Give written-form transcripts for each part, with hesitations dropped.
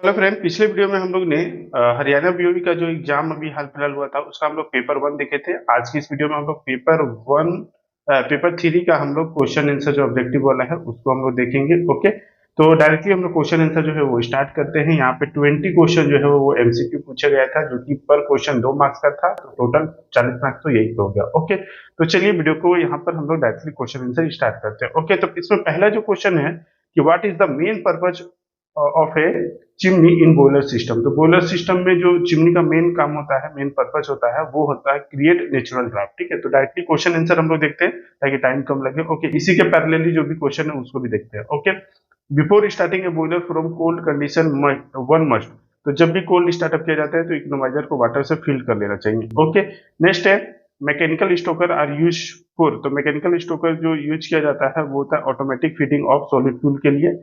Hello friend, पिछले video में हम लोग ने हरियाणा बीओबी का जो एग्जाम अभी हाल फिलहाल हुआ था उसका हम लोग पेपर 1 देखे थे। आज की इस वीडियो में हम लोग पेपर 3 का हम लोग क्वेश्चन आंसर जो ऑब्जेक्टिव वाला है उसको हम लोग देखेंगे। ओके, तो डायरेक्टली हम लोग क्वेश्चन आंसर जो है वो स्टार्ट करते हैं। यहाँ पे 20 क्वेश्चन जो है वो एमसीक्यू पूछा गया था, जो कि पर क्वेश्चन 2 मार्क्स का था, तो टोटल 40 मार्क्स तो यही हो गया। ओके, तो चलिए वीडियो को यहाँ पर हम लोग डायरेक्टली क्वेश्चन आंसर स्टार्ट करते हैं। ओके, तो इसमें पहला जो क्वेश्चन है कि what is the main purpose of A chimney in boiler system. तो बॉयलर सिस्टम में जो चिमनी का मेन काम होता है, मेन पर्पस होता है, वो होता है क्रिएट नेचुरल ड्राफ्ट। ठीक है, तो डायरेक्टली क्वेश्चन आंसर हम लोग देखते हैं ताकि टाइम कम लगे। ओके, इसी के पैरेलली जो भी क्वेश्चन है उसको भी देखते हैं। Okay, before starting A boiler from cold condition one must. तो जब भी कोल्ड स्टार्टअप किया जाता है तो इकोनोमाइजर को वाटर से फिल कर लेना चाहिए। ओके, नेक्स्ट है mechanical stoker are use for. तो मैकेनिकल स्टोकर जो यूज किया जाता है वो होता है automatic feeding of solid fuel के लिए।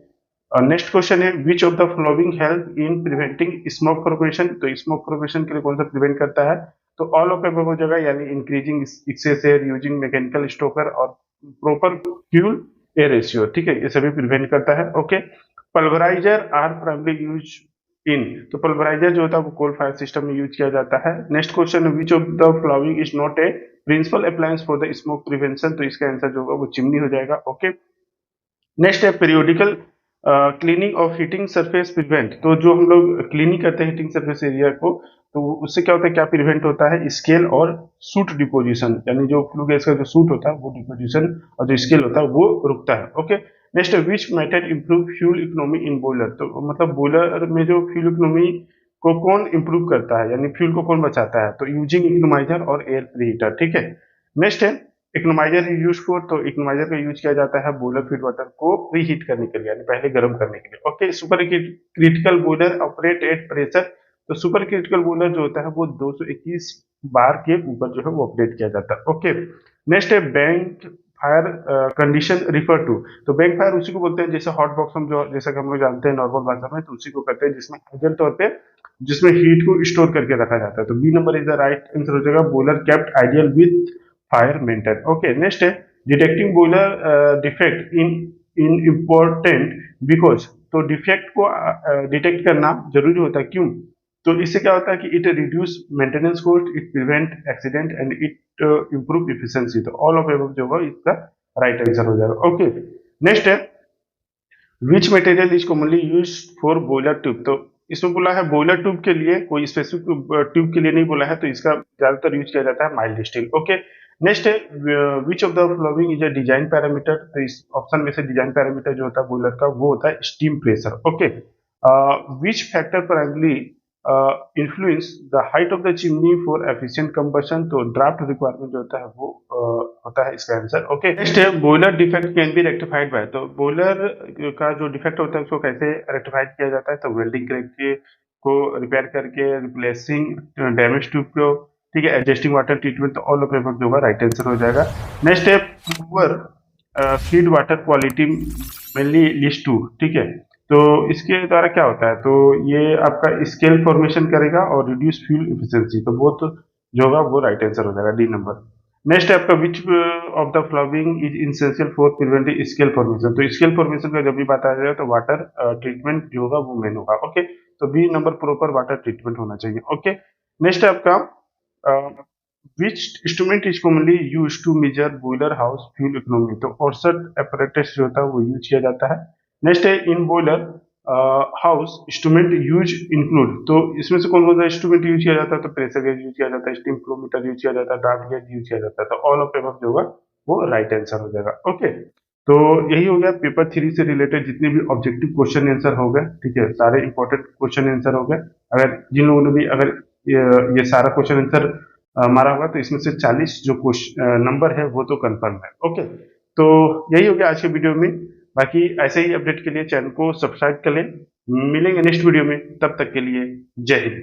नेक्स्ट क्वेश्चन है which of the following help in preventing smoke formation. तो स्मोक फॉर्मेशन के लिए कौन सा प्रिवेंट करता है? तो ऑल ऑफ एबव हो जाएगा, यानी increasing excess air using mechanical stoker और प्रॉपर फ्यूल एयर रेशियो। ठीक है, ये सभी प्रिवेंट करता है। Okay, pulveriser are primary use in. तो पल्वराइजर जो होता है वो कोल फायर सिस्टम में यूज किया जाता है। नेक्स्ट क्वेश्चन है which of the following is not a principle appliance for the smoke prevention. तो इसका आंसर जो होगा वो चिमनी हो जाएगा। ओके, नेक्स्ट है periodical cleaning of heating surface prevent. तो जो हम लोग क्लीनिंग करते हैं हीटिंग सरफेस एरिया को, तो उससे क्या होता है, क्या प्रिवेंट होता है? स्केल और सूट डिपोजिशन, यानी जो फ्लू गैस का जो सूट होता है वो डिपोजिशन और जो स्केल होता है वो रुकता है। ओके, नेक्स्ट है which method improve fuel economy in boiler. तो मतलब बॉयलर में जो फ्यूल इकोनॉमी को कौन इंप्रूव करता है, यानी फ्यूल को कौन बचाता है? तो यूजिंग इकोनोमाइजर और एयर प्रीहीटर। ठीक है, नेक्स्ट है इकोनोमाइजर यूज फॉर। तो इकोनोमाइजर का यूज किया जाता है बॉयलर फीड वाटर को प्री हीट करने के लिए, यानी पहले गर्म करने के लिए। Okay, super critical boiler operate at pressure. तो सुपर क्रिटिकल बॉयलर जो होता है वो 221 बार के ऊपर जो है वो ऑपरेट किया जाता है। ओके, नेक्स्ट है bank fire condition refer to. तो बैंक फायर उसी को बोलते हैं जैसे हॉट बॉक्स हम जो जैसा कि हम लोग जानते हैं नॉर्मल भाषा में, तो उसी को कहते हैं जिसमें आइडियल तौर पे जिसमें हीट को स्टोर करके रखा जाता है। तो B number is the right answer हो जाएगा, boiler kept ideal with fire maintain. Okay, next है detecting boiler defect in in important because. तो डिफेक्ट को डिटेक्ट करना जरूरी होता है, क्यों? तो इससे क्या होता है कि it reduce maintenance cost, it prevent accident and it improve efficiency. तो ऑल ऑफ एबव जो होगा इसका राइट आंसर हो जाएगा। ओके, नेक्स्ट है which material is commonly use for boiler tube. तो इसमें बोला है बॉयलर ट्यूब के लिए, कोई स्पेसिफिक ट्यूब के लिए नहीं बोला है, तो इसका ज्यादातर यूज किया जाता है माइल्ड स्टील। ओके, नेक्स्ट है which of the following is a design parameter. तो इस ऑप्शन में से डिजाइन पैरामीटर जो होता है बॉयलर का वो होता है steam pressure. Okay, which factor primary influence the height of the chimney for efficient combustion. तो ड्राफ्ट रिक्वायरमेंट जो होता है वो होता है इसका आंसर। ओके, नेक्स्ट है boiler defect can be rectified by. तो बॉयलर का जो डिफेक्ट होता है उसको कैसे रेक्टिफाइड किया जाता है? तो वेल्डिंग करके, को रिपेयर करके, रिप्लेसिंग डैमेज ट्यूब को, ठीक है, एडजस्टिंग वाटर ट्रीटमेंट। तो ऑल ऑफ एबव जो होगा राइट आंसर हो जाएगा। नेक्स्ट है poor feed water quality mainly लिस्ट टू। ठीक है, तो इसके द्वारा क्या होता है? तो ये आपका स्केल फॉर्मेशन करेगा और रिड्यूस फ्यूल इफिशिएंसी। तो वो तो जो होगा वो राइट आंसर हो जाएगा, डी नंबर। नेक्स्ट है आपका विच of the following is essential for preventing scale formation. तो स्केल फॉर्मेशन का जब भी बात आ जाए तो वाटर ट्रीटमेंट जो होगा वो मेन होगा। ओके, तो B number proper water treatment होना चाहिए। ओके, नेक्स्ट है आपका which instrument is commonly use to measure boiler house fuel economy. तो औसत apparatus जो होता है वो यूज किया जाता है। नेक्स्ट है in boiler house instrument use include. तो इसमें से कौन कौन सा इंस्ट्रूमेंट यूज किया जाता है? तो प्रेशर गेज यूज किया जाता है, स्टीम फ्लोमीटर यूज किया जाता है, ड्राफ्ट गेज यूज किया जाता है। तो ऑल ऑफ एबव जो होगा वो राइट आंसर हो जाएगा। ओके, तो यही हो गया पेपर 3 से रिलेटेड जितने भी ऑब्जेक्टिव क्वेश्चन आंसर हो गए। ठीक है, सारे इंपॉर्टेंट क्वेश्चन आंसर हो गए। अगर जिन लोगों ने भी अगर ये सारा क्वेश्चन आंसर मारा होगा तो इसमें से 40 जो क्वेश्चन नंबर है वो तो कंफर्म है। ओके, तो यही हो गया आज के वीडियो में। बाकी ऐसे ही अपडेट के लिए चैनल को सब्सक्राइब कर लें। मिलेंगे नेक्स्ट वीडियो में, तब तक के लिए जय हिंद।